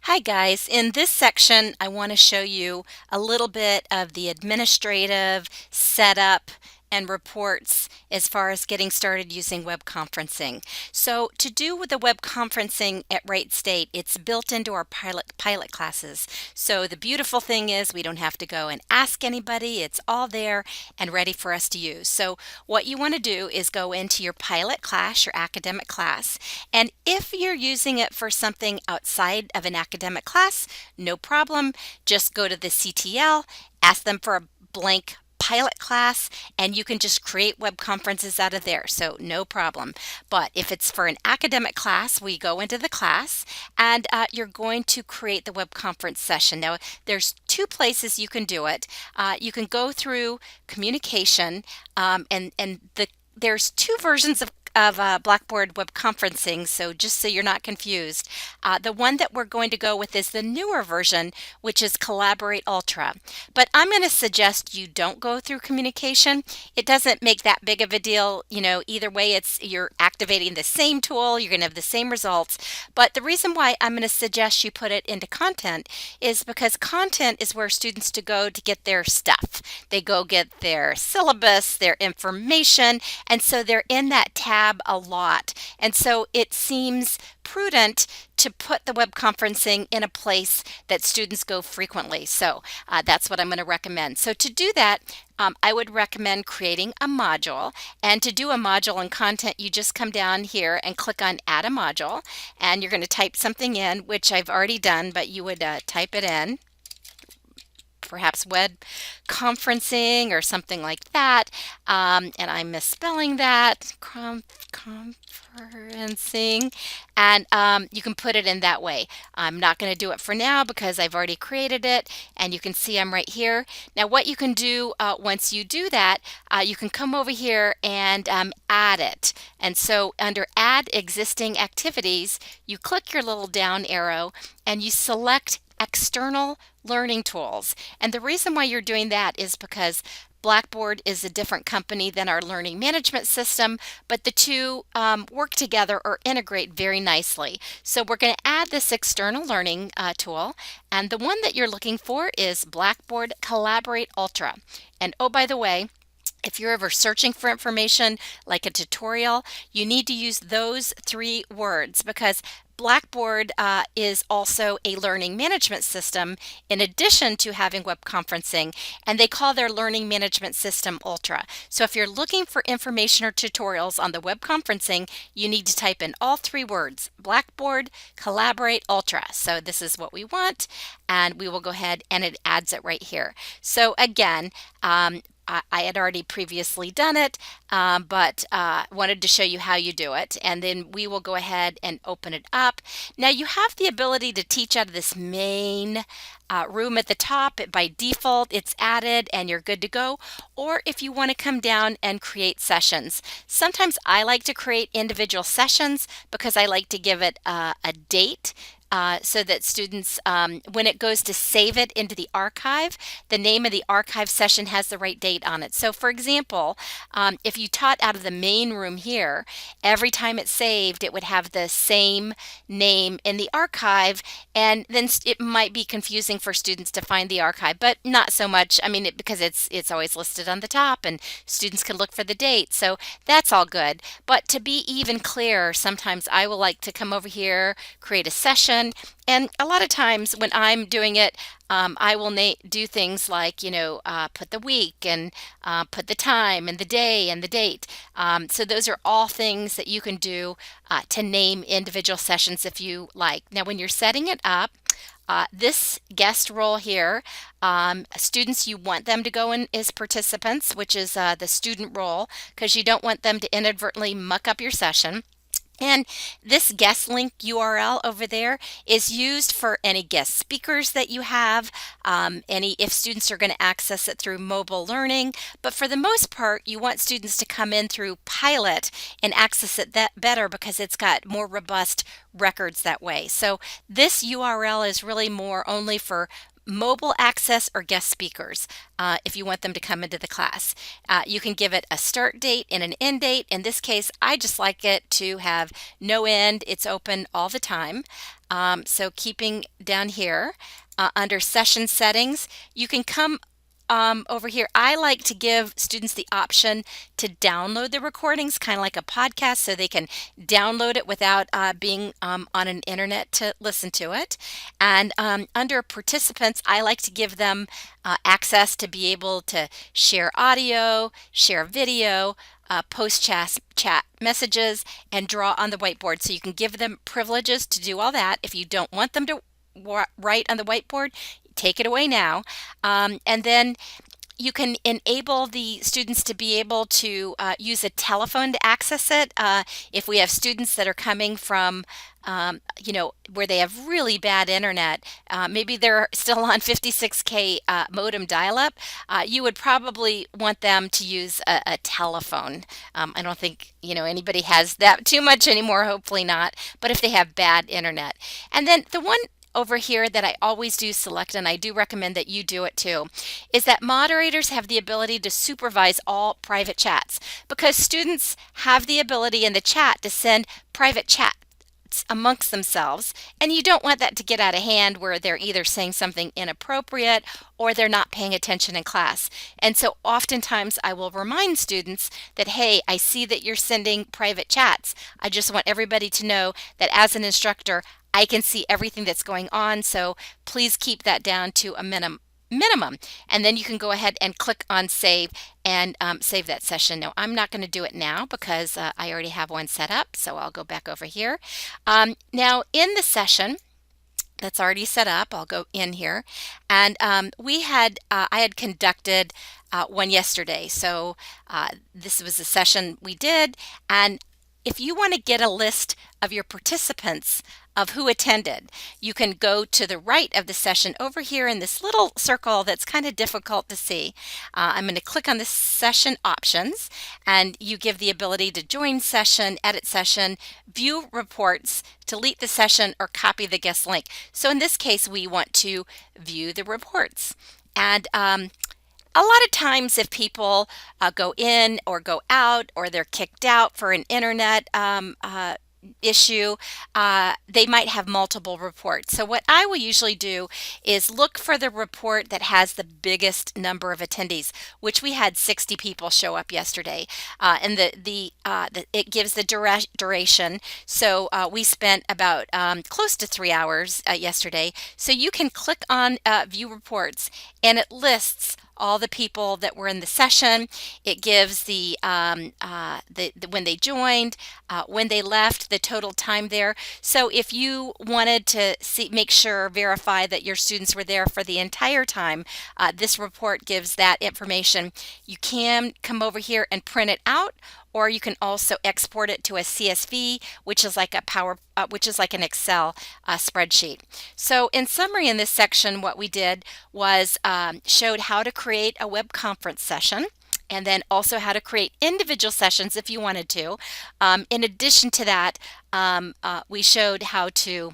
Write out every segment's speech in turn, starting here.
Hi guys, in this section I want to show you a little bit of the administrative setup and reports as far as getting started using web conferencing. So to do with the web conferencing at Wright State, it's built into our pilot classes. So the beautiful thing is we don't have to go and ask anybody. It's all there and ready for us to use. So what you want to do is go into your pilot class, your academic class, and if you're using it for something outside of an academic class, no problem. Just go to the CTL, ask them for a blank pilot class, and you can just create web conferences out of there. So no problem. But if it's for an academic class, we go into the class and you're going to create the web conference session. Now, there's two places you can do it. You can go through communication there's two versions of Blackboard web conferencing, so just so you're not confused. The one that we're going to go with is the newer version, which is Collaborate Ultra. But I'm going to suggest you don't go through communication. It doesn't make that big of a deal. Either way, you're activating the same tool, you're going to have the same results. But the reason why I'm going to suggest you put it into content is because content is where students to go to get their stuff. They go get their syllabus, their information, and so they're in that tab a lot. And so it seems prudent to put the web conferencing in a place that students go frequently. So that's what I'm going to recommend. So to do that, I would recommend creating a module. And to do a module in content, you just come down here and click on Add a Module. And you're going to type something in, which I've already done, but you would type it in. Perhaps web conferencing or something like that. And I'm misspelling that, conferencing, and you can put it in that way. I'm not going to do it for now because I've already created it, and you can see I'm right here. Now what you can do once you do that, you can come over here and add it. And so under Add Existing Activities, you click your little down arrow and you select External Learning Tools. And the reason why you're doing that is because Blackboard is a different company than our learning management system, but the two work together or integrate very nicely. So we're going to add this external learning tool, and the one that you're looking for is Blackboard Collaborate Ultra. And oh, by the way, if you're ever searching for information like a tutorial, you need to use those three words because Blackboard is also a learning management system in addition to having web conferencing, and they call their learning management system Ultra. So if you're looking for information or tutorials on the web conferencing, you need to type in all three words, Blackboard Collaborate Ultra. So this is what we want, and we will go ahead and it adds it right here. So again, I had already previously done it, but wanted to show you how you do it. And then we will go ahead and open it up. Now you have the ability to teach out of this main room at the top. By default, it's added and you're good to go. Or if you want to come down and create sessions. Sometimes I like to create individual sessions because I like to give it a date. So that students, when it goes to save it into the archive, the name of the archive session has the right date on it. So for example, if you taught out of the main room here, every time it's saved, it would have the same name in the archive, and then it might be confusing for students to find the archive, but not so much. I mean, because it's always listed on the top and students can look for the date. So that's all good. But to be even clearer, sometimes I will like to come over here, create a session. And a lot of times when I'm doing it, I will do things like, put the week and put the time and the day and the date. So those are all things that you can do to name individual sessions if you like. Now, when you're setting it up, this guest role here, students, you want them to go in as participants, which is the student role, because you don't want them to inadvertently muck up your session. And this guest link URL over there is used for any guest speakers that you have, if students are going to access it through mobile learning. But for the most part, you want students to come in through Pilot and access it that better because it's got more robust records that way. So this URL is really more only for mobile access or guest speakers if you want them to come into the class. You can give it a start date and an end date. In this case, I just like it to have no end. It's open all the time. So keeping down here under session settings, you can come over here. I like to give students the option to download the recordings, kind of like a podcast, so they can download it without being on an internet to listen to it. And under participants, I like to give them access to be able to share audio, share video, post chat messages, and draw on the whiteboard. So you can give them privileges to do all that. If you don't want them to write on the whiteboard, take it away now. And then you can enable the students to be able to use a telephone to access it. If we have students that are coming from, where they have really bad internet, maybe they're still on 56K modem dial-up, you would probably want them to use a telephone. I don't think, anybody has that too much anymore, hopefully not, but if they have bad internet. And then the one over here that I always do select, and I do recommend that you do it too, is that moderators have the ability to supervise all private chats, because students have the ability in the chat to send private chats amongst themselves, and you don't want that to get out of hand where they're either saying something inappropriate or they're not paying attention in class. And so oftentimes I will remind students that, hey, I see that you're sending private chats. I just want everybody to know that as an instructor, I can see everything that's going on, so please keep that down to a minimum. And then you can go ahead and click on save and save that session. Now, I'm not going to do it now because I already have one set up, so I'll go back over here. Now, in the session that's already set up, I'll go in here, and I had conducted one yesterday, so this was a session we did. And if you want to get a list of your participants of who attended, you can go to the right of the session over here in this little circle that's kind of difficult to see. I'm going to click on the session options, and you give the ability to join session, edit session, view reports, delete the session, or copy the guest link. So in this case, we want to view the reports. And a lot of times if people go in or go out, or they're kicked out for an internet issue, they might have multiple reports. So what I will usually do is look for the report that has the biggest number of attendees, which we had 60 people show up yesterday, and it gives the duration. So we spent about close to 3 hours yesterday. So you can click on view reports, and it lists all the people that were in the session. It gives the when they joined, when they left, the total time there. So if you wanted to verify that your students were there for the entire time, this report gives that information. You can come over here and print it out, or you can also export it to a CSV, which is like an Excel spreadsheet. So in summary, in this section, what we did was showed how to create a web conference session, and then also how to create individual sessions if you wanted to. In addition to that, we showed how to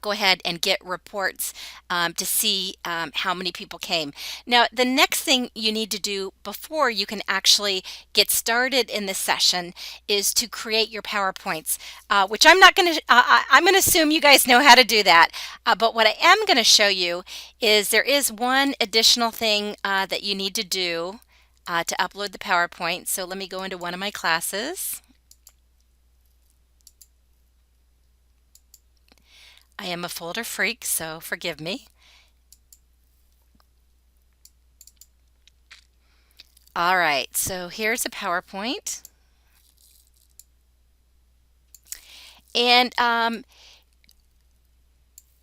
go ahead and get reports to see how many people came. Now, the next thing you need to do before you can actually get started in the session is to create your PowerPoints, which I'm not going to, I'm going to assume you guys know how to do that. But what I am going to show you is there is one additional thing that you need to do to upload the PowerPoint. So let me go into one of my classes. I am a folder freak, so forgive me. All right, so here's a PowerPoint. And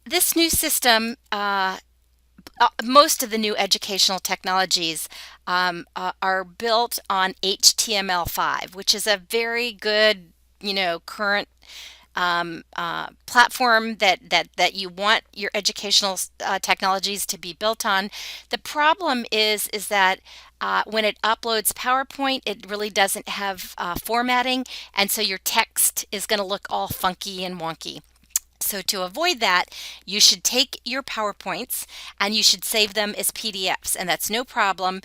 this new system, most of the new educational technologies are built on HTML5, which is a very good, current platform that you want your educational technologies to be built on. The problem is that when it uploads PowerPoint, it really doesn't have formatting, and so your text is going to look all funky and wonky. So to avoid that, you should take your PowerPoints and you should save them as PDFs, and that's no problem.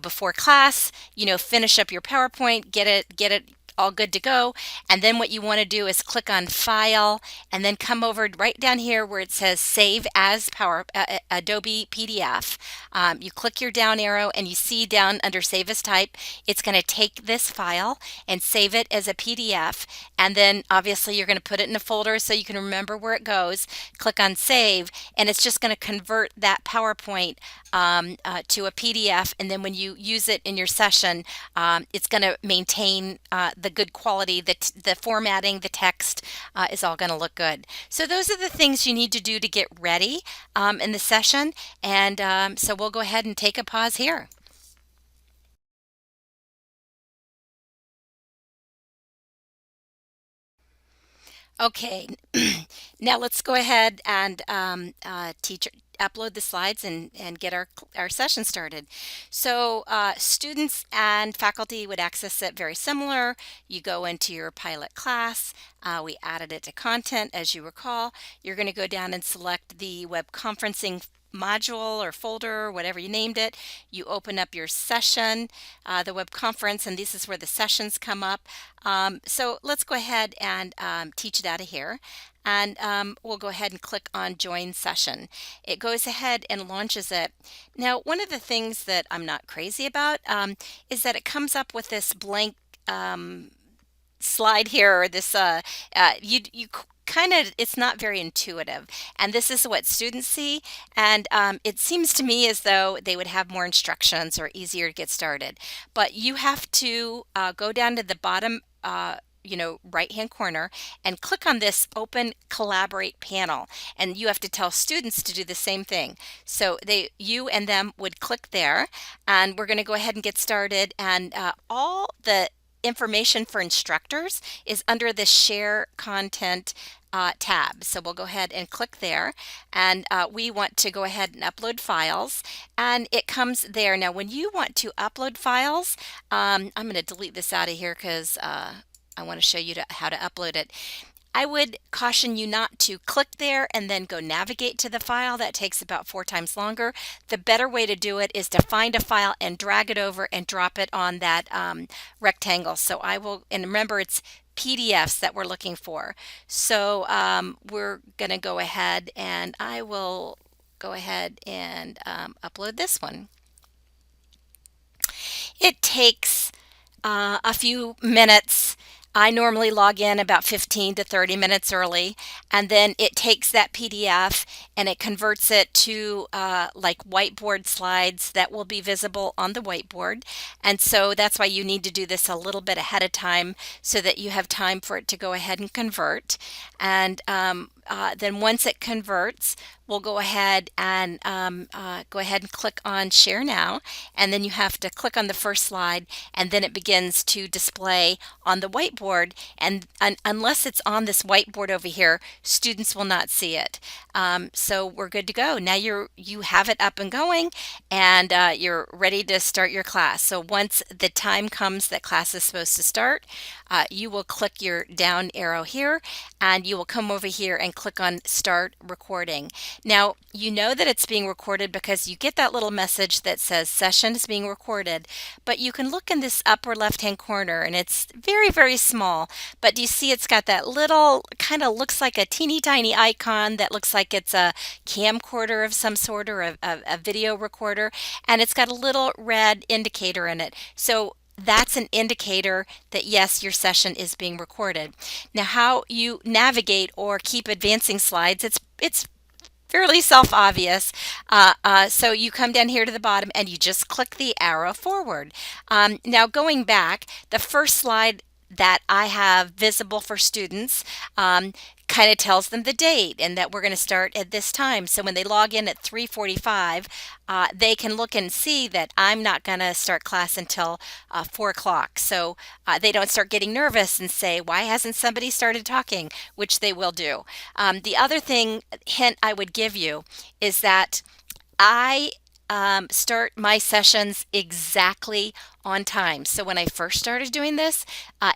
Before class, finish up your PowerPoint, get it all good to go. And then what you want to do is click on File and then come over right down here where it says Save as Adobe PDF. You click your down arrow and you see down under Save as Type, it's going to take this file and save it as a PDF. And then obviously you're going to put it in a folder so you can remember where it goes. Click on Save, and it's just going to convert that PowerPoint to a PDF. And then when you use it in your session, it's going to maintain the good quality, the formatting, the text is all going to look good. So those are the things you need to do to get ready in the session. And so we'll go ahead and take a pause here. Okay, now let's go ahead and upload the slides and get our session started. So students and faculty would access it very similar. You go into your pilot class. We added it to content, as you recall. You're going to go down and select the web conferencing module or folder, whatever you named it. You open up your session, the web conference, and this is where the sessions come up. So let's go ahead and teach it out of here. And we'll go ahead and click on Join Session. It goes ahead and launches it. Now, one of the things that I'm not crazy about is that it comes up with this blank slide here, or this you kind of, it's not very intuitive, and this is what students see, and it seems to me as though they would have more instructions or easier to get started. But you have to go down to the bottom right hand corner and click on this Open Collaborate panel, and you have to tell students to do the same thing. So you and them would click there, and we're going to go ahead and get started. And all the information for instructors is under the Share Content tab. So we'll go ahead and click there, and we want to go ahead and upload files, and it comes there. Now when you want to upload files, I'm going to delete this out of here because I want to show you how to upload it. I would caution you not to click there and then go navigate to the file. That takes about 4 times longer. The better way to do it is to find a file and drag it over and drop it on that rectangle. So I will, and remember it's PDFs that we're looking for. So we're going to go ahead, and I will go ahead and upload this one. It takes a few minutes. I normally log in about 15 to 30 minutes early, and then it takes that PDF and it converts it to like whiteboard slides that will be visible on the whiteboard. And so that's why you need to do this a little bit ahead of time so that you have time for it to go ahead and convert. And then once it converts, we'll go ahead and click on Share Now, and then you have to click on the first slide, and then it begins to display on the whiteboard. And unless it's on this whiteboard over here, students will not see it. So we're good to go. Now you have it up and going, and you're ready to start your class. So once the time comes that class is supposed to start, you will click your down arrow here, and you will come over here and click on Start Recording. Now, you know that it's being recorded because you get that little message that says session is being recorded, but you can look in this upper left-hand corner, and it's very, very small, but do you see it's got that little, kind of looks like a teeny tiny icon that looks like it's a camcorder of some sort, or a video recorder, and it's got a little red indicator in it. So that's an indicator that yes, your session is being recorded. Now, how you navigate or keep advancing slides, it's fairly self-obvious. So you come down here to the bottom and you just click the arrow forward. Now going back, the first slide that I have visible for students kind of tells them the date and that we're going to start at this time. So when they log in at 3:45, they can look and see that I'm not going to start class until 4 o'clock. So they don't start getting nervous and say, why hasn't somebody started talking, which they will do. The other hint I would give you is that I start my sessions exactly on time. So when I first started doing this,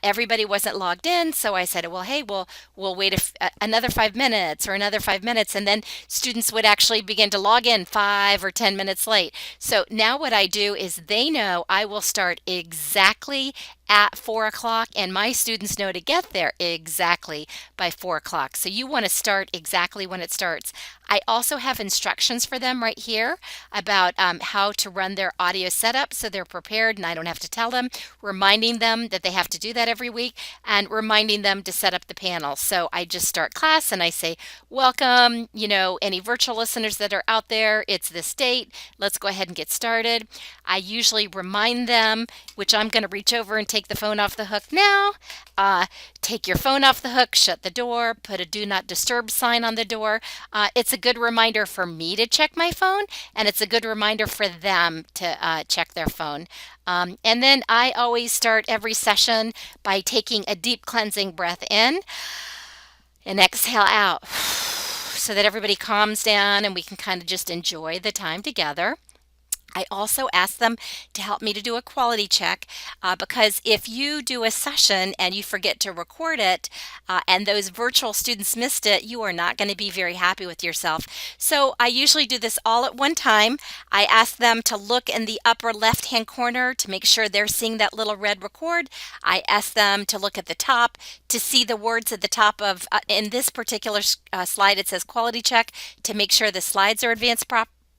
everybody wasn't logged in. So I said, well, hey, we'll wait another 5 minutes or another 5 minutes. And then students would actually begin to log in 5 or 10 minutes late. So now what I do is they know I will start exactly at 4 o'clock, and my students know to get there exactly by 4 o'clock. So you want to start exactly when it starts. I also have instructions for them right here about how to run their audio setup so they're prepared and I don't have to tell them, reminding them that they have to do that every week and reminding them to set up the panel. So I just start class and I say, welcome, any virtual listeners that are out there, it's this date, let's go ahead and get started. I usually remind them, which I'm going to reach over and take the phone off the hook now. Take your phone off the hook, shut the door, put a do not disturb sign on the door. It's a good reminder for me to check my phone, and it's a good reminder for them to check their phone. And then I always start every session by taking a deep cleansing breath in and exhale out so that everybody calms down and we can kind of just enjoy the time together. I also ask them to help me to do a quality check because if you do a session and you forget to record it and those virtual students missed it, you are not going to be very happy with yourself. So I usually do this all at one time. I ask them to look in the upper left-hand corner to make sure they're seeing that little red record. I ask them to look at the top to see the words at the top of, in this particular slide, it says quality check, to make sure the slides are advanced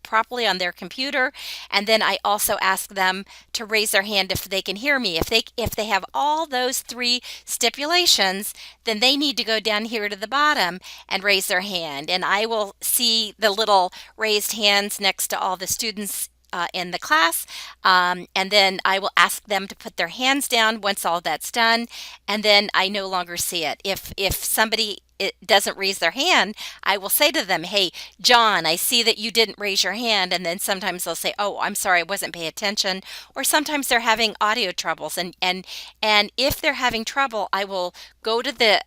properly on their computer. And then I also ask them to raise their hand if they can hear me. If they have all those three stipulations, then they need to go down here to the bottom and raise their hand. And I will see the little raised hands next to all the students in the class, and then I will ask them to put their hands down once all that's done, and then I no longer see it. If somebody it doesn't raise their hand, I will say to them, hey, John, I see that you didn't raise your hand. And then sometimes they'll say, oh, I'm sorry, I wasn't paying attention. Or sometimes they're having audio troubles. And if they're having trouble, I will go to the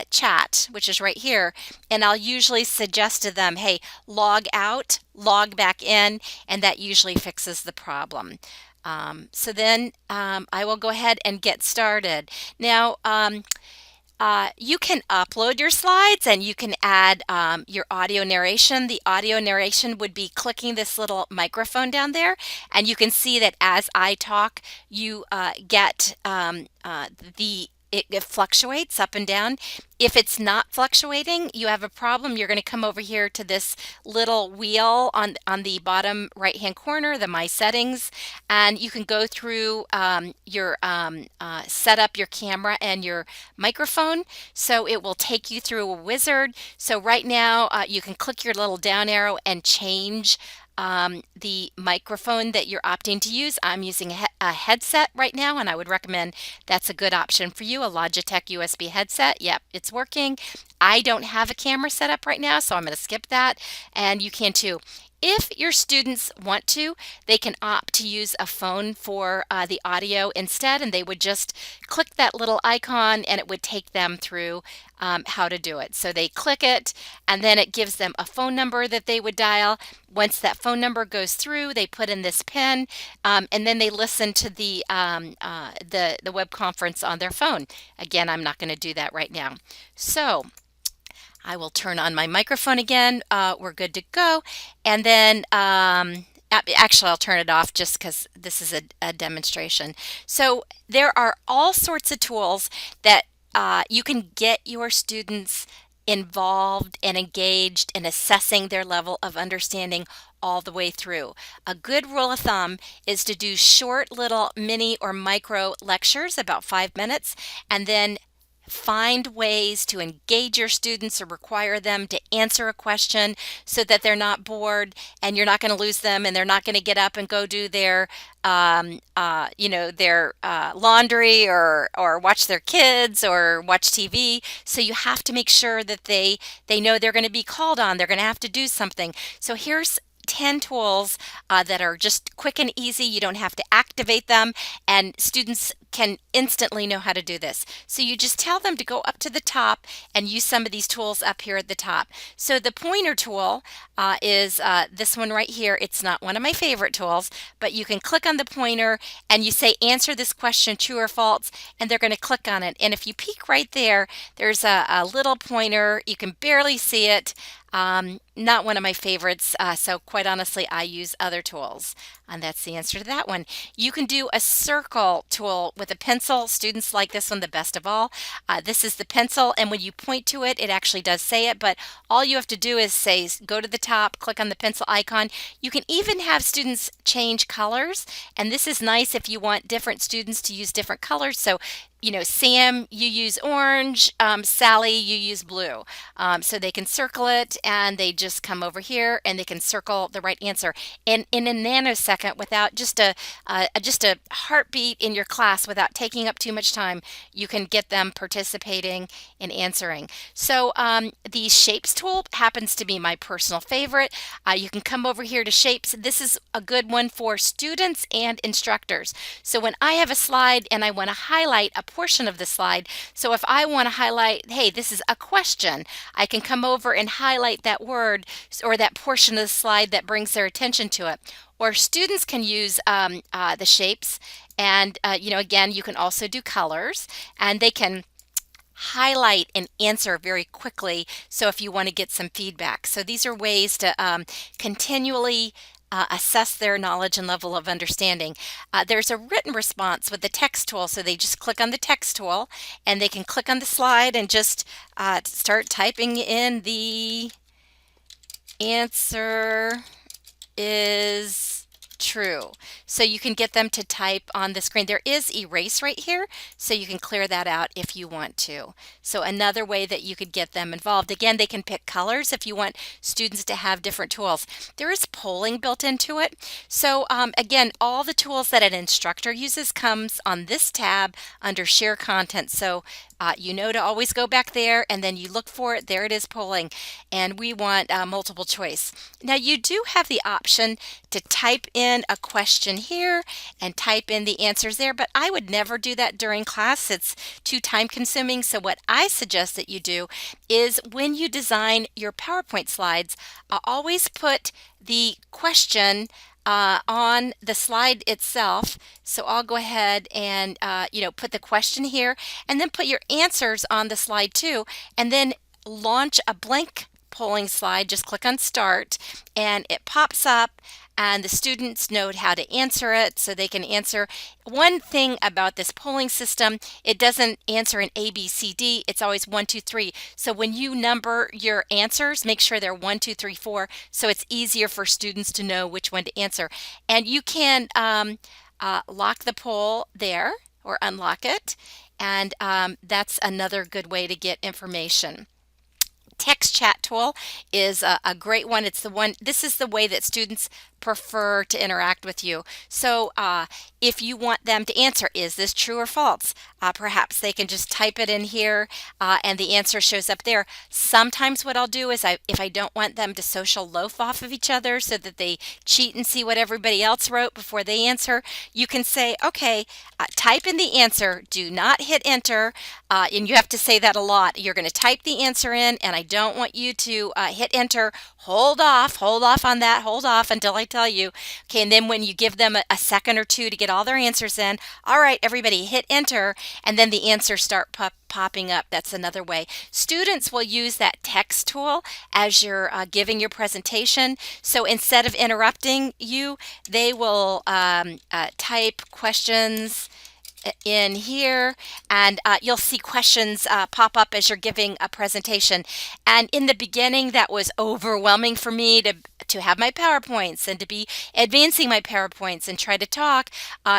chat, which is right here, and I'll usually suggest to them, hey, log out, log back in, and that usually fixes the problem. So then I will go ahead and get started. Now, you can upload your slides and you can add your audio narration. The audio narration would be clicking this little microphone down there, and you can see that as I talk, you get it fluctuates up and down. If it's not fluctuating, you have a problem. You're going to come over here to this little wheel on the bottom right hand corner, the My Settings, and you can go through set up your camera and your microphone. So it will take you through a wizard. So right now you can click your little down arrow and change the microphone that you're opting to use. I'm using a headset right now, and I would recommend that's a good option for you, a Logitech USB headset. Yep, it's working. I don't have a camera set up right now, so I'm going to skip that, and you can too. If your students want to, they can opt to use a phone for the audio instead, and they would just click that little icon and it would take them through how to do it. So they click it and then it gives them a phone number that they would dial. Once that phone number goes through, they put in this PIN and then they listen to the web conference on their phone. Again, I'm not going to do that right now. So I will turn on my microphone again. We're good to go. And then actually, I'll turn it off just because this is a demonstration. So there are all sorts of tools that you can get your students involved and engaged in assessing their level of understanding all the way through. A good rule of thumb is to do short little mini or micro lectures, about 5 minutes, and then find ways to engage your students or require them to answer a question so that they're not bored and you're not going to lose them and they're not going to get up and go do their laundry or watch their kids or watch TV. So you have to make sure that they know they're going to be called on. They're going to have to do something. So here's 10 tools that are just quick and easy. You don't have to activate them, and students can instantly know how to do this. So you just tell them to go up to the top and use some of these tools up here at the top. So the pointer tool is this one right here. It's not one of my favorite tools, but you can click on the pointer and you say, answer this question true or false, and they're going to click on it. And if you peek right there, there's a little pointer. You can barely see it. Not one of my favorites, so quite honestly, I use other tools, and that's the answer to that one. You can do a circle tool with a pencil. Students like this one the best of all. This is the pencil, and when you point to it, it actually does say it, but all you have to do is say, go to the top, click on the pencil icon. You can even have students change colors, and this is nice if you want different students to use different colors. So Sam, you use orange, Sally, you use blue. So they can circle it and they just come over here and they can circle the right answer. And in a nanosecond, without just a heartbeat in your class, without taking up too much time, you can get them participating in answering. So the shapes tool happens to be my personal favorite. You can come over here to shapes. This is a good one for students and instructors. So when I have a slide and I want to highlight a portion of the slide, so if I want to highlight, hey, this is a question, I can come over and highlight that word or that portion of the slide that brings their attention to it. Or students can use the shapes, and again, you can also do colors, and they can highlight and answer very quickly. So if you want to get some feedback, so these are ways to continually assess their knowledge and level of understanding. There's a written response with the text tool, so they just click on the text tool and they can click on the slide and just start typing in the answer is true. So you can get them to type on the screen. There is erase right here, so you can clear that out if you want to. So another way that you could get them involved. Again, they can pick colors if you want students to have different tools. There is polling built into it. So again, all the tools that an instructor uses comes on this tab under share content. So to always go back there and then you look for it. There it is, polling, and we want multiple choice. Now you do have the option to type in a question here and type in the answers there, but I would never do that during class. It's too time consuming. So what I suggest that you do is when you design your PowerPoint slides, always put the question on the slide itself. So I'll go ahead and put the question here and then put your answers on the slide too, and then launch a blank polling slide. Just click on start and it pops up and the students know how to answer it, so they can answer. One thing about this polling system, it doesn't answer in A, B, C, D. It's always 1, 2, 3. So when you number your answers, make sure they're 1, 2, 3, 4, so it's easier for students to know which one to answer. And you can lock the poll there or unlock it, and that's another good way to get information. Text chat tool is a great one. This is the way that students prefer to interact with you. So if you want them to answer, is this true or false? Perhaps they can just type it in here and the answer shows up there. Sometimes what I'll do is if I don't want them to social loaf off of each other so that they cheat and see what everybody else wrote before they answer, you can say, okay, type in the answer, do not hit enter, and you have to say that a lot. You're going to type the answer in and I don't want you to hit enter. Hold off on that, hold off until I tell you. Okay, and then when you give them a second or two to get all their answers in, all right, everybody hit enter, and then the answers start popping up. That's another way. Students will use that text tool as you're giving your presentation. So instead of interrupting you, they will type questions in here, and you'll see questions pop up as you're giving a presentation. And in the beginning, that was overwhelming for me to have my PowerPoints and to be advancing my PowerPoints and try to talk.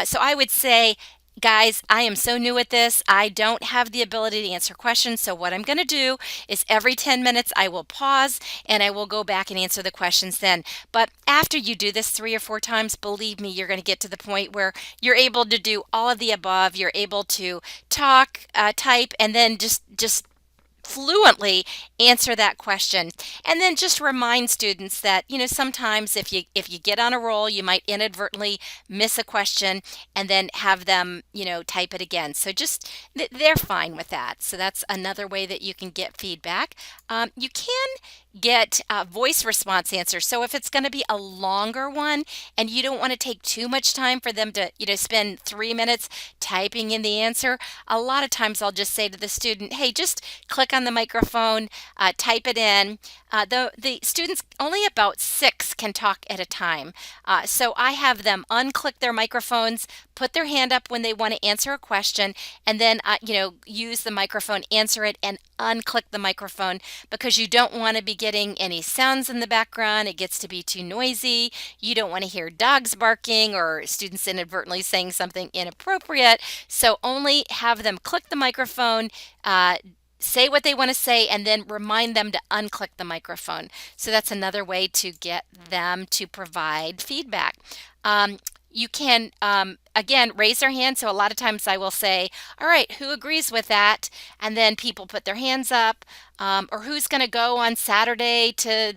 So I would say, guys, I am so new at this. I don't have the ability to answer questions. So what I'm going to do is every 10 minutes I will pause and I will go back and answer the questions then. But after you do this 3 or 4 times, believe me, you're going to get to the point where you're able to do all of the above. You're able to talk, type, and then just fluently answer that question. And then just remind students that, sometimes if you get on a roll, you might inadvertently miss a question, and then have them, type it again. So just they're fine with that. So that's another way that you can get feedback. You can get voice response answers. So if it's going to be a longer one and you don't want to take too much time for them to, spend 3 minutes typing in the answer, a lot of times I'll just say to the student, hey, just click on the microphone, type it in. The students, only about 6 can talk at a time. So I have them unclick their microphones, put their hand up when they want to answer a question, and then, use the microphone, answer it, and unclick the microphone, because you don't want to be getting any sounds in the background. It gets to be too noisy. You don't want to hear dogs barking or students inadvertently saying something inappropriate. So only have them click the microphone, say what they want to say, and then remind them to unclick the microphone. So that's another way to get them to provide feedback. You can, again, raise their hand. So a lot of times I will say, all right, who agrees with that? And then people put their hands up. Or who's going to go on Saturday to,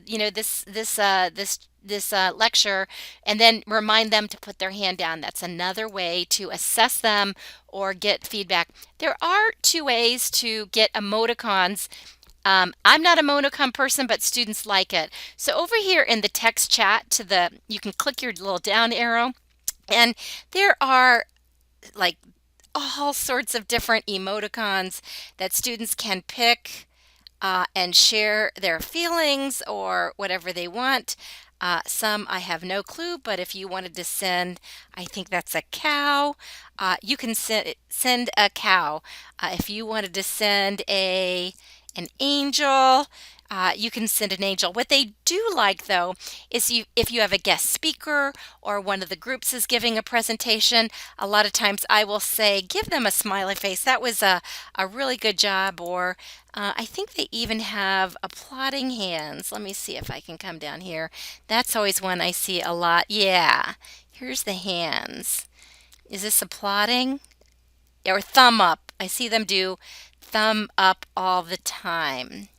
this lecture, and then remind them to put their hand down. That's another way to assess them or get feedback. There are 2 ways to get emoticons. I'm not a emoticon person, but students like it. So over here in the text chat, you can click your little down arrow, and there are like all sorts of different emoticons that students can pick and share their feelings or whatever they want. Some I have no clue, but if you wanted to send, I think that's a cow, you can send a cow. If you wanted to send an angel, you can send an angel. What they do like, though, is if you have a guest speaker or one of the groups is giving a presentation, a lot of times I will say, give them a smiley face. That was a really good job. Or I think they even have applauding hands. Let me see if I can come down here. That's always one I see a lot. Yeah, here's the hands. Is this applauding? Or thumb up. I see them do thumb up all the time.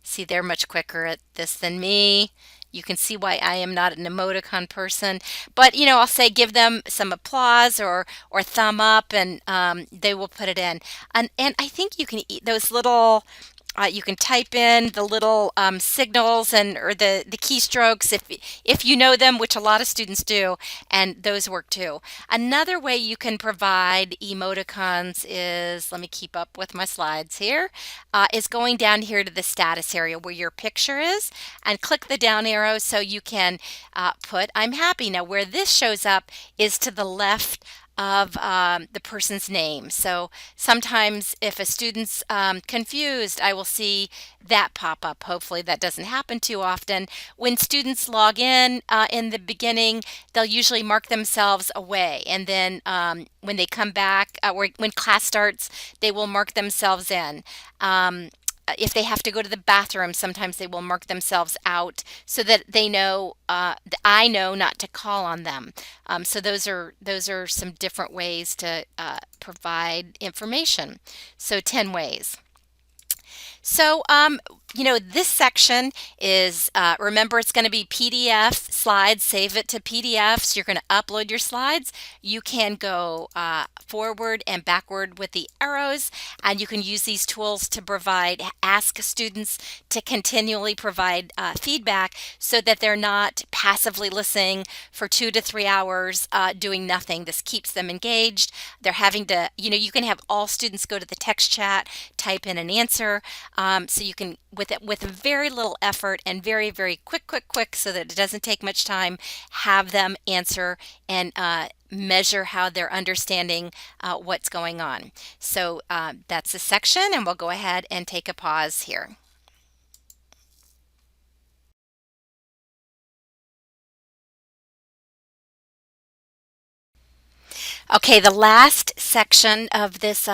See, they're much quicker at this than me. You can see why I am not an emoticon person. But, I'll say give them some applause or thumb up, and they will put it in. And I think you can eat those little, you can type in the little signals or the keystrokes if you know them, which a lot of students do, and those work too. Another way you can provide emoticons is, let me keep up with my slides here, is going down here to the status area where your picture is, and click the down arrow so you can put I'm happy. Now where this shows up is to the left of the person's name. So sometimes if a student's confused, I will see that pop up. Hopefully that doesn't happen too often. When students log in the beginning, they'll usually mark themselves away. And then when they come back, or when class starts, they will mark themselves in. If they have to go to the bathroom, sometimes they will mark themselves out so that they know, I know not to call on them. So those are some different ways to provide information. So 10 ways. So, this section is, remember, it's going to be PDF slides. Save it to PDFs. You're going to upload your slides. You can go forward and backward with the arrows, and you can use these tools to ask students to continually provide feedback so that they're not passively listening for 2 to 3 hours doing nothing. This keeps them engaged. They're having to, you can have all students go to the text chat, type in an answer. So you can, with very little effort and very, very quick, so that it doesn't take much time, have them answer and measure how they're understanding what's going on. So that's the section, and we'll go ahead and take a pause here. Okay, the last section of this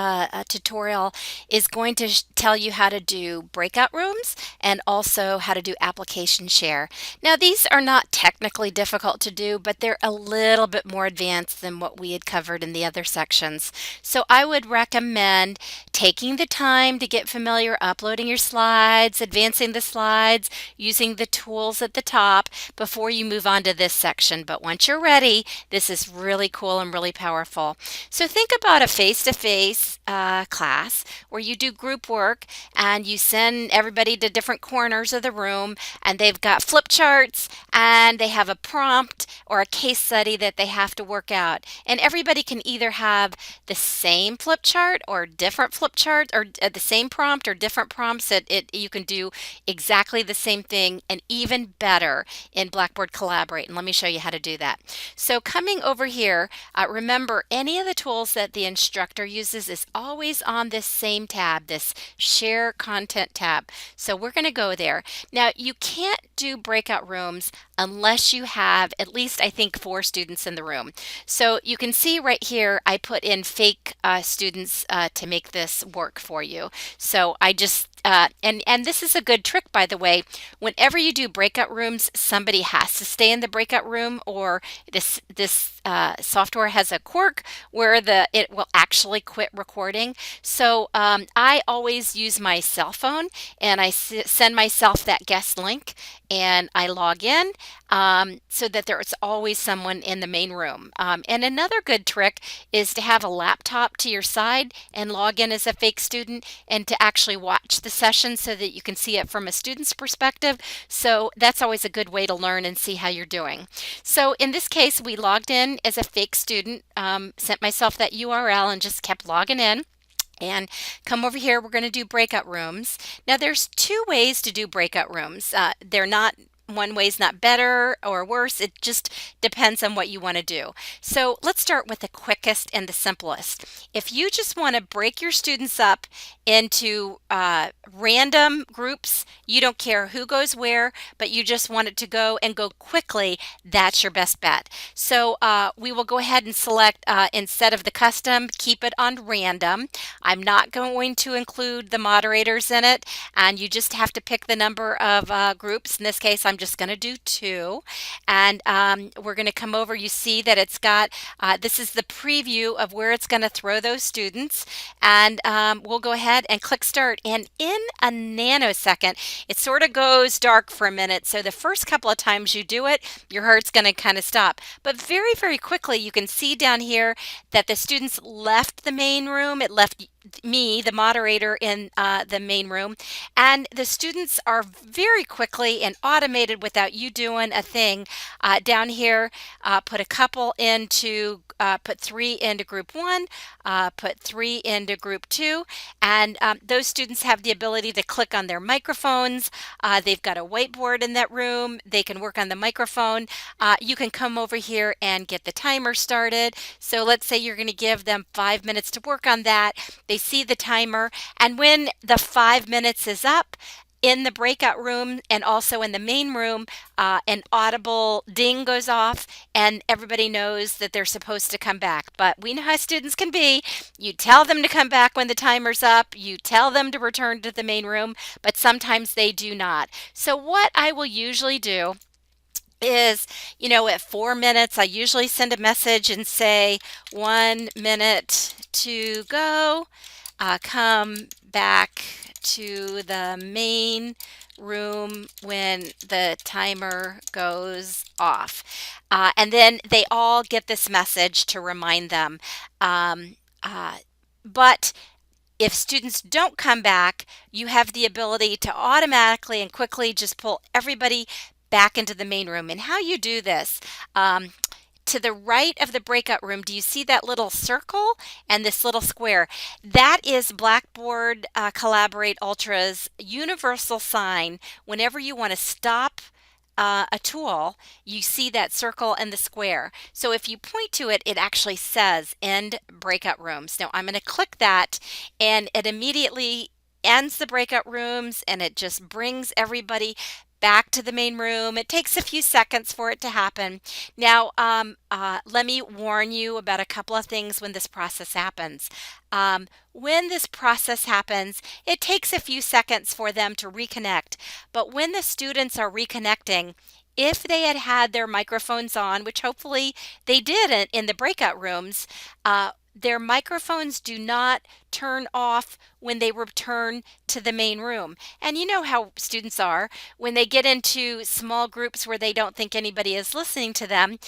tutorial is going to tell you how to do breakout rooms and also how to do application share. Now, these are not technically difficult to do, but they're a little bit more advanced than what we had covered in the other sections. So I would recommend taking the time to get familiar, uploading your slides, advancing the slides, using the tools at the top before you move on to this section. But once you're ready, this is really cool and really powerful. So think about a face-to-face class where you do group work and you send everybody to different corners of the room, and they've got flip charts and they have a prompt or a case study that they have to work out. And everybody can either have the same flip chart or different flip chart, or the same prompt or different prompts. You can do exactly the same thing and even better in Blackboard Collaborate. And let me show you how to do that. So coming over here, remember any of the tools that the instructor uses is always on this same tab, this Share Content tab. So we're going to go there. Now you can't do breakout rooms unless you have at least, I think, 4 students in the room. So you can see right here, I put in fake students to make this work for you. So I just and this is a good trick, by the way. Whenever you do breakout rooms, somebody has to stay in the breakout room, or this software has a quirk where it will actually quit recording. So I always use my cell phone, and I send myself that guest link, and I log in so that there's always someone in the main room. And another good trick is to have a laptop to your side and log in as a fake student, and to actually watch the session so that you can see it from a student's perspective. So that's always a good way to learn and see how you're doing. So in this case, we logged in as a fake student, sent myself that URL and just kept logging in. And come over here, we're going to do breakout rooms. Now there's 2 ways to do breakout rooms. They're not one way is not better or worse. It just depends on what you want to do. So let's start with the quickest and the simplest. If you just want to break your students up into random groups, you don't care who goes where, but you just want it to go and go quickly, that's your best bet. So we will go ahead and select, instead of the custom, keep it on random. I'm not going to include the moderators in it, and you just have to pick the number of groups. In this case, I'm just going to do 2, and we're going to come over. You see that it's got, this is the preview of where it's going to throw those students, and we'll go ahead and click start, and in a nanosecond, it sort of goes dark for a minute. So the first couple of times you do it, your heart's going to kind of stop, but very, very quickly you can see down here that the students left the main room. It left me, the moderator, in the main room, and the students are very quickly and automated without you doing a thing. Down here, put a couple into put 3 into group 1, put 3 into group 2, and those students have the ability to click on their microphones. They've got a whiteboard in that room. They can work on the microphone. You can come over here and get the timer started. So let's say you're going to give them 5 minutes to work on that. They see the timer, and when the 5 minutes is up, in the breakout room and also in the main room, an audible ding goes off, and everybody knows that they're supposed to come back. But we know how students can be. You tell them to come back when the timer's up. You tell them to return to the main room, but sometimes they do not. So what I will usually do is, at 4 minutes, I usually send a message and say, 1 minute to go. Come back to the main room when the timer goes off. And then they all get this message to remind them. But if students don't come back, you have the ability to automatically and quickly just pull everybody back into the main room. And how you do this, to the right of the breakout room, do you see that little circle and this little square? That is Blackboard Collaborate Ultra's universal sign. Whenever you want to stop a tool, you see that circle and the square. So if you point to it, it actually says end breakout rooms. Now I'm going to click that, and it immediately ends the breakout rooms, and it just brings everybody back to the main room. It takes a few seconds for it to happen. Now, let me warn you about a couple of things when this process happens. When this process happens, it takes a few seconds for them to reconnect. But when the students are reconnecting, if they had had their microphones on, which hopefully they did in the breakout rooms, their microphones do not turn off when they return to the main room. And you know how students are when they get into small groups where they don't think anybody is listening to them.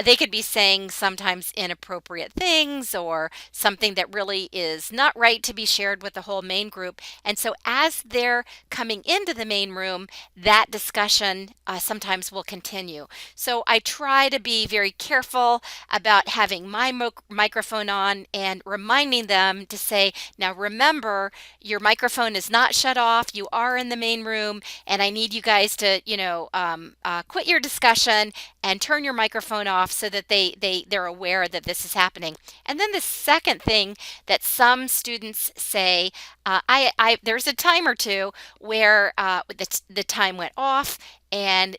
They could be saying sometimes inappropriate things or something that really is not right to be shared with the whole main group. And so as they're coming into the main room, that discussion sometimes will continue. So I try to be very careful about having my microphone on and reminding them to say, now remember, your microphone is not shut off. You are in the main room, and I need you guys to, quit your discussion and turn your microphone off so that they're aware that this is happening. And then the second thing that some students say, there's a time or two where the time went off and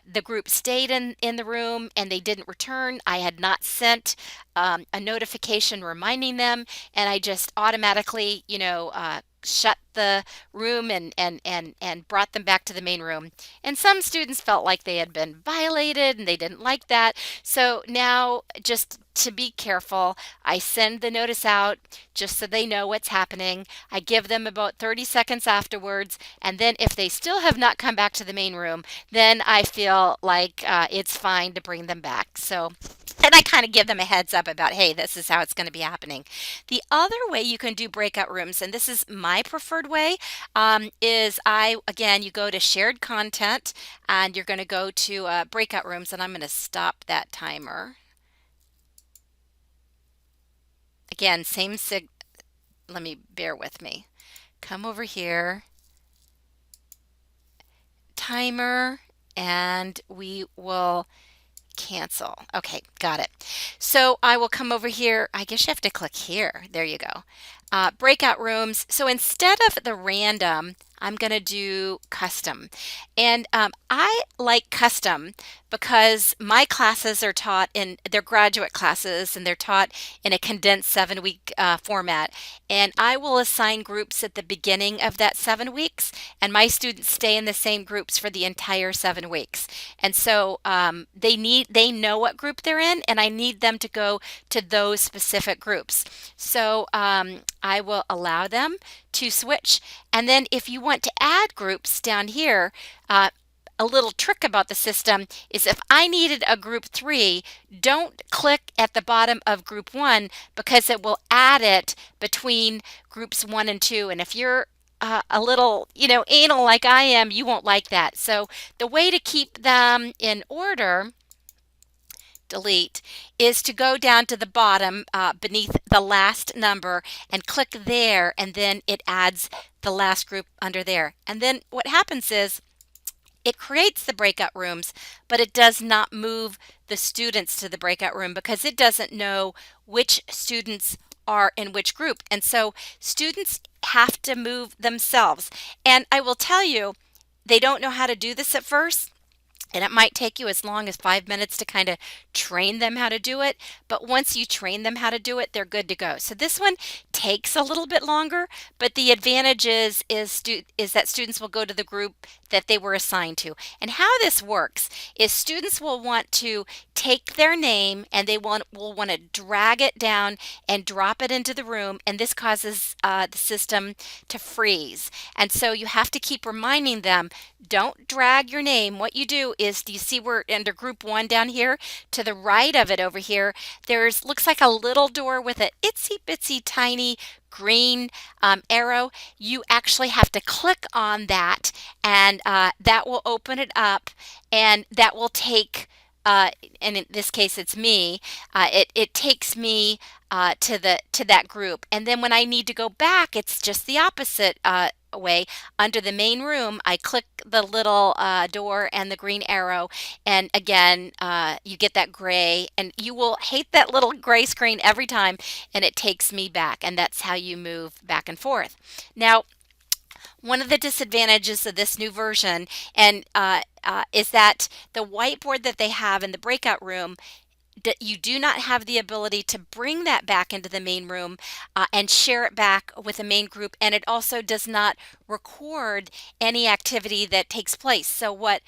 the group stayed in the room and they didn't return. I had not sent a notification reminding them, and I just automatically, shut the room and brought them back to the main room. And some students felt like they had been violated and they didn't like that. So now, just to be careful, I send the notice out just so they know what's happening. I give them about 30 seconds afterwards, and then if they still have not come back to the main room, then I feel like it's fine to bring them back. So, and I kind of give them a heads up about, hey, this is how it's going to be happening. The other way you can do breakout rooms, and this is my preferred way, is you go to shared content and you're going to go to breakout rooms, and I'm going to stop that timer. Again, let me bear with me. Come over here, timer, and we will cancel. Okay, got it. So I will come over here. I guess you have to click here. There you go. Breakout rooms. So instead of the random, I'm going to do custom. And I like custom because my classes are taught they're graduate classes and they're taught in a condensed 7-week format. And I will assign groups at the beginning of that 7 weeks, and my students stay in the same groups for the entire 7 weeks. And so they know what group they're in, and I need them to go to those specific groups. So I will allow them to switch. And then if you want to add groups down here, a little trick about the system is if I needed a group 3, don't click at the bottom of group 1 because it will add it between groups 1 and 2. And if you're a little, anal like I am, you won't like that. So the way to keep them in order, delete, is to go down to the bottom beneath the last number and click there, and then it adds the last group under there. And then what happens is it creates the breakout rooms, but it does not move the students to the breakout room because it doesn't know which students are in which group. And so students have to move themselves. And I will tell you, they don't know how to do this at first. And it might take you as long as 5 minutes to kind of train them how to do it. But once you train them how to do it, they're good to go. So this one takes a little bit longer, but the advantage is that students will go to the group that they were assigned to. And how this works is students will want to take their name and they will want to drag it down and drop it into the room. And this causes the system to freeze. And so you have to keep reminding them, don't drag your name. What you do is, do you see we're under group 1 down here? To the right of it over here, looks like a little door with an itsy bitsy tiny green arrow. You actually have to click on that, and that will open it up, and that will take and in this case it's me, it takes me to that group. And then when I need to go back, it's just the opposite way. Under the main room, I click the little door and the green arrow, and again you get that gray, and you will hate that little gray screen every time, and it takes me back, and that's how you move back and forth. Now, One of the disadvantages of this new version and is that the whiteboard that they have in the breakout room, you do not have the ability to bring that back into the main room and share it back with the main group, and it also does not record any activity that takes place. So what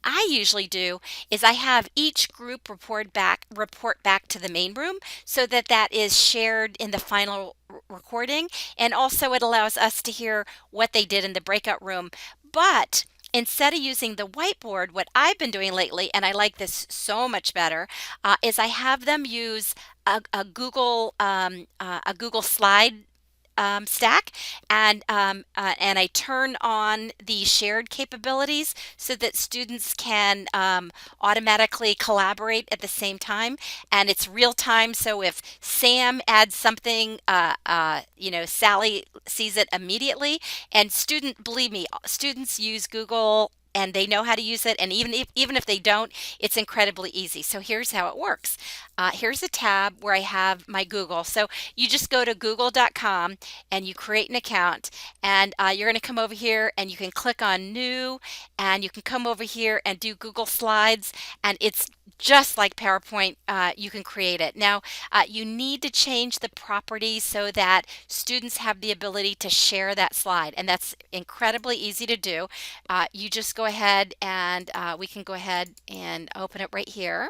I usually do is I have each group report back to the main room so that that is shared in the final recording, and also it allows us to hear what they did in the breakout room. But instead of using the whiteboard, what I've been doing lately, and I like this so much better, is I have them use a Google slide stack, and I turn on the shared capabilities so that students can automatically collaborate at the same time, and it's real time. So if Sam adds something, Sally sees it immediately. And believe me, students use Google and they know how to use it, and even if they don't, it's incredibly easy. So here's how it works. Here's a tab where I have my Google. So you just go to google.com and you create an account, and you're going to come over here and you can click on new, and you can come over here and do Google Slides, and it's just like PowerPoint. You can create it. Now you need to change the properties so that students have the ability to share that slide, and that's incredibly easy to do. You just go ahead and we can go ahead and open it right here,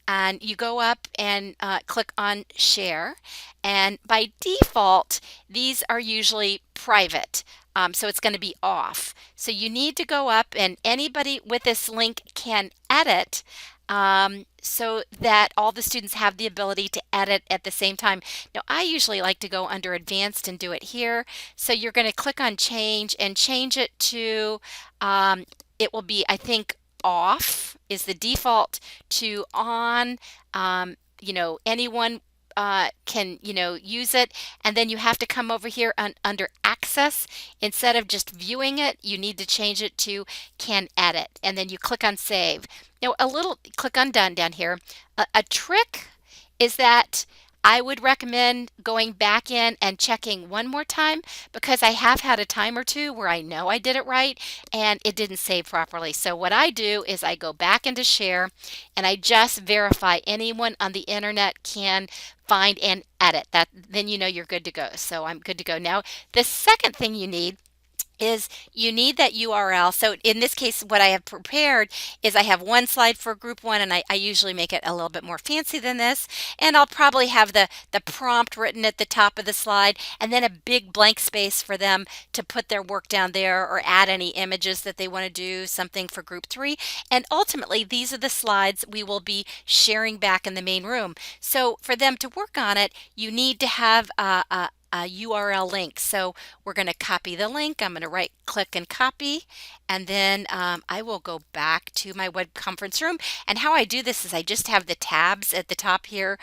and you go up and click on share, and by default these are usually private, so it's going to be off. So you need to go up, and anybody with this link can edit, so that all the students have the ability to edit at the same time. Now I usually like to go under advanced and do it here. So you're going to click on change and change it to it will be, I think, off is the default to on. Anyone can use it, and then you have to come over here under access. Instead of just viewing it, you need to change it to can edit, and then you click on save. Now click on done down here. A trick is that I would recommend going back in and checking one more time, because I have had a time or two where I know I did it right and it didn't save properly. So what I do is I go back into share and I just verify anyone on the internet can find and edit that. Then you know you're good to go. So I'm good to go. Now the second thing you need is you need that URL. So in this case, what I have prepared is I have one slide for group one, and I usually make it a little bit more fancy than this. And I'll probably have the prompt written at the top of the slide, and then a big blank space for them to put their work down there or add any images that they want to do, something for group three. And ultimately, these are the slides we will be sharing back in the main room. So for them to work on it, you need to have a URL link. So we're going to copy the link. I'm going to right click and copy, and then I will go back to my web conference room. And how I do this is I just have the tabs at the top here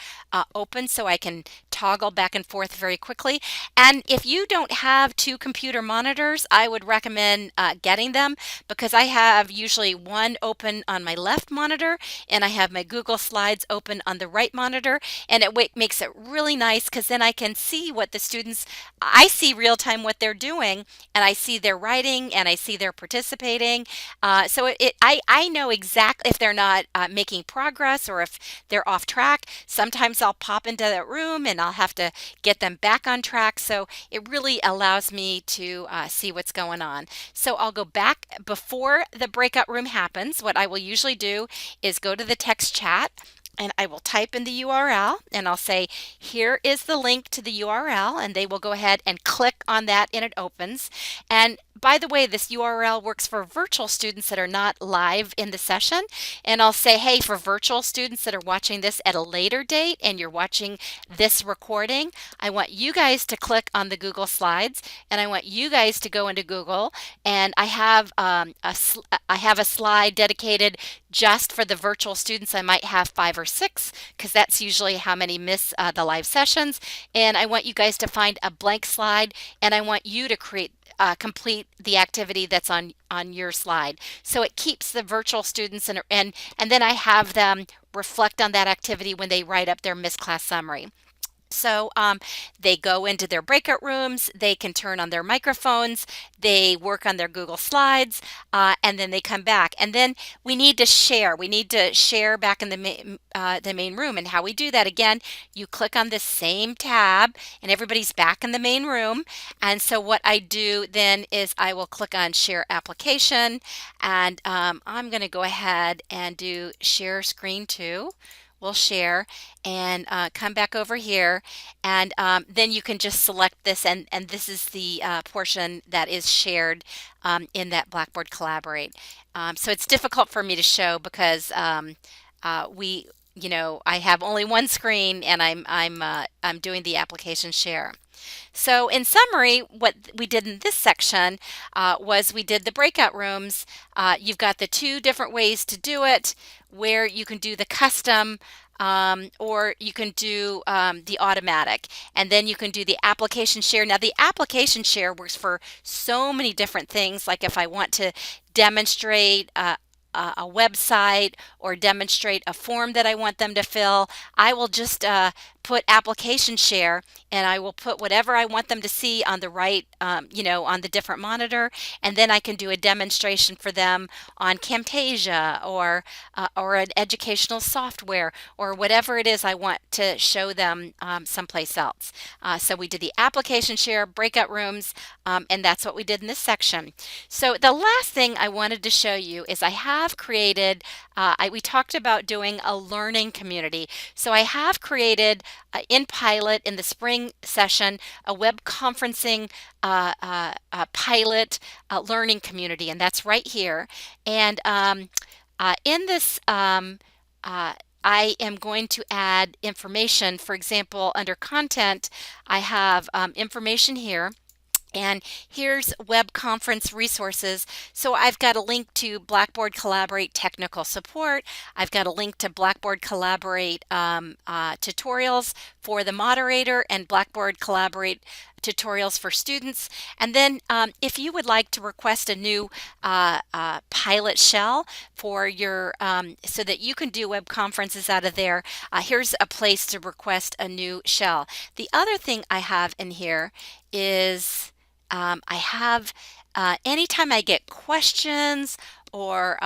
open, so I can toggle back and forth very quickly. And if you don't have two computer monitors, I would recommend getting them, because I have usually one open on my left monitor and I have my Google Slides open on the right monitor, and it makes it really nice, because then I can see what the students, I see real time what they're doing, and I see their writing and I see they're participating. I know exactly if they're not making progress or if they're off track. Sometimes I'll pop into that room and I'll have to get them back on track. So it really allows me to see what's going on. So I'll go back before the breakout room happens. What I will usually do is go to the text chat, and I will type in the URL, and I'll say, here is the link to the URL, and they will go ahead and click on that and it opens. And by the way, this URL works for virtual students that are not live in the session. And I'll say, hey, for virtual students that are watching this at a later date and you're watching this recording, I want you guys to click on the Google Slides, and I want you guys to go into Google, and I have a slide dedicated just for the virtual students. I might have 5 or 6, because that's usually how many miss the live sessions. And I want you guys to find a blank slide, and I want you to complete the activity that's on your slide. So it keeps the virtual students, and then I have them reflect on that activity when they write up their missed class summary. So they go into their breakout rooms, they can turn on their microphones, they work on their Google Slides, and then they come back. And then we need to share. We need to share back in the main room. And how we do that, again, you click on this same tab, and everybody's back in the main room. And so what I do then is I will click on Share Application, and I'm going to go ahead and do Share Screen Too. We'll share and come back over here, and then you can just select this, and this is the portion that is shared in that Blackboard Collaborate. So it's difficult for me to show because I have only one screen, and I'm doing the application share. So in summary, what we did in this section was we did the breakout rooms. You've got the two different ways to do it, where you can do the custom or you can do the automatic, and then you can do the application share. Now the application share works for so many different things, like if I want to demonstrate a website or demonstrate a form that I want them to fill, I will just put application share, and I will put whatever I want them to see on the right, on the different monitor, and then I can do a demonstration for them on Camtasia or an educational software or whatever it is I want to show them someplace else. So we did the application share, breakout rooms, and that's what we did in this section. So the last thing I wanted to show you is I have created, we talked about doing a learning community. So I have created in Pilot in the spring session a web conferencing pilot learning community, and that's right here. And in this, I am going to add information. For example, under content, I have information here. And here's web conference resources. So I've got a link to Blackboard Collaborate technical support. I've got a link to Blackboard Collaborate tutorials for the moderator and Blackboard Collaborate tutorials for students. And then if you would like to request a new pilot shell for your, so that you can do web conferences out of there, here's a place to request a new shell. The other thing I have in here is I have, anytime I get questions or,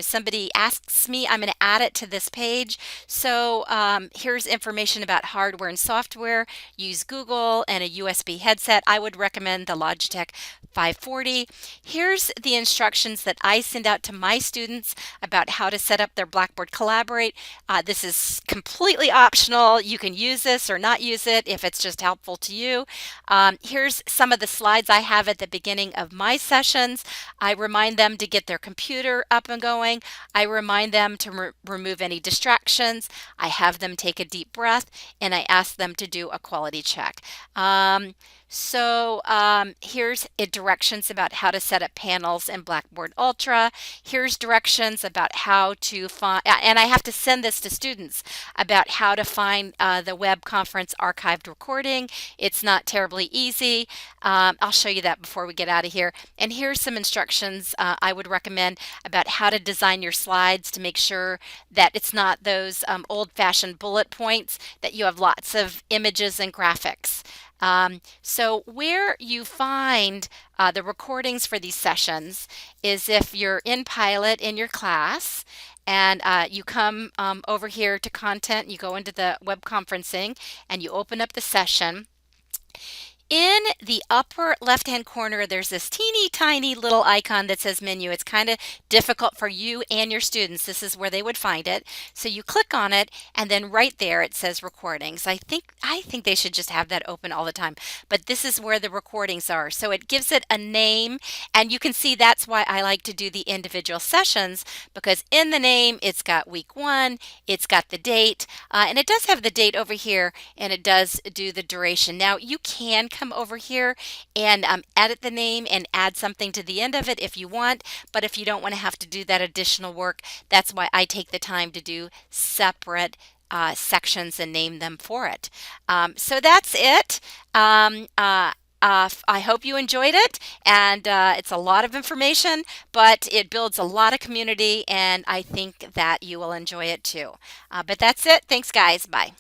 somebody asks me, I'm going to add it to this page. So here's information about hardware and software. Use Google and a USB headset. I would recommend the Logitech 540. Here's the instructions that I send out to my students about how to set up their Blackboard Collaborate. This is completely optional. You can use this or not use it if it's just helpful to you. Here's some of the slides I have at the beginning of my sessions. I remind them to get their computer up and going. I remind them to remove any distractions. I have them take a deep breath, and I ask them to do a quality check. Here's directions about how to set up panels in Blackboard Ultra. Here's directions about how to find, and I have to send this to students, about how to find the web conference archived recording. It's not terribly easy. I'll show you that before we get out of here. And here's some instructions I would recommend about how to design your slides to make sure that it's not those old-fashioned bullet points, that you have lots of images and graphics. So where you find the recordings for these sessions is if you're in Pilot in your class, and you come over here to content, you go into the web conferencing, and you open up the session. In the upper left-hand corner, there's this teeny tiny little icon that says menu. It's kind of difficult for you and your students. This is where they would find it. So you click on it, and then right there it says recordings. I think they should just have that open all the time. But this is where the recordings are. So it gives it a name, and you can see that's why I like to do the individual sessions, because in the name it's got week 1, it's got the date, and it does have the date over here, and it does do the duration. Now you can come over here and edit the name and add something to the end of it if you want, but if you don't want to have to do that additional work, that's why I take the time to do separate sections and name them for it. So that's it. I hope you enjoyed it, and it's a lot of information, but it builds a lot of community, and I think that you will enjoy it too. But that's it. Thanks, guys. Bye.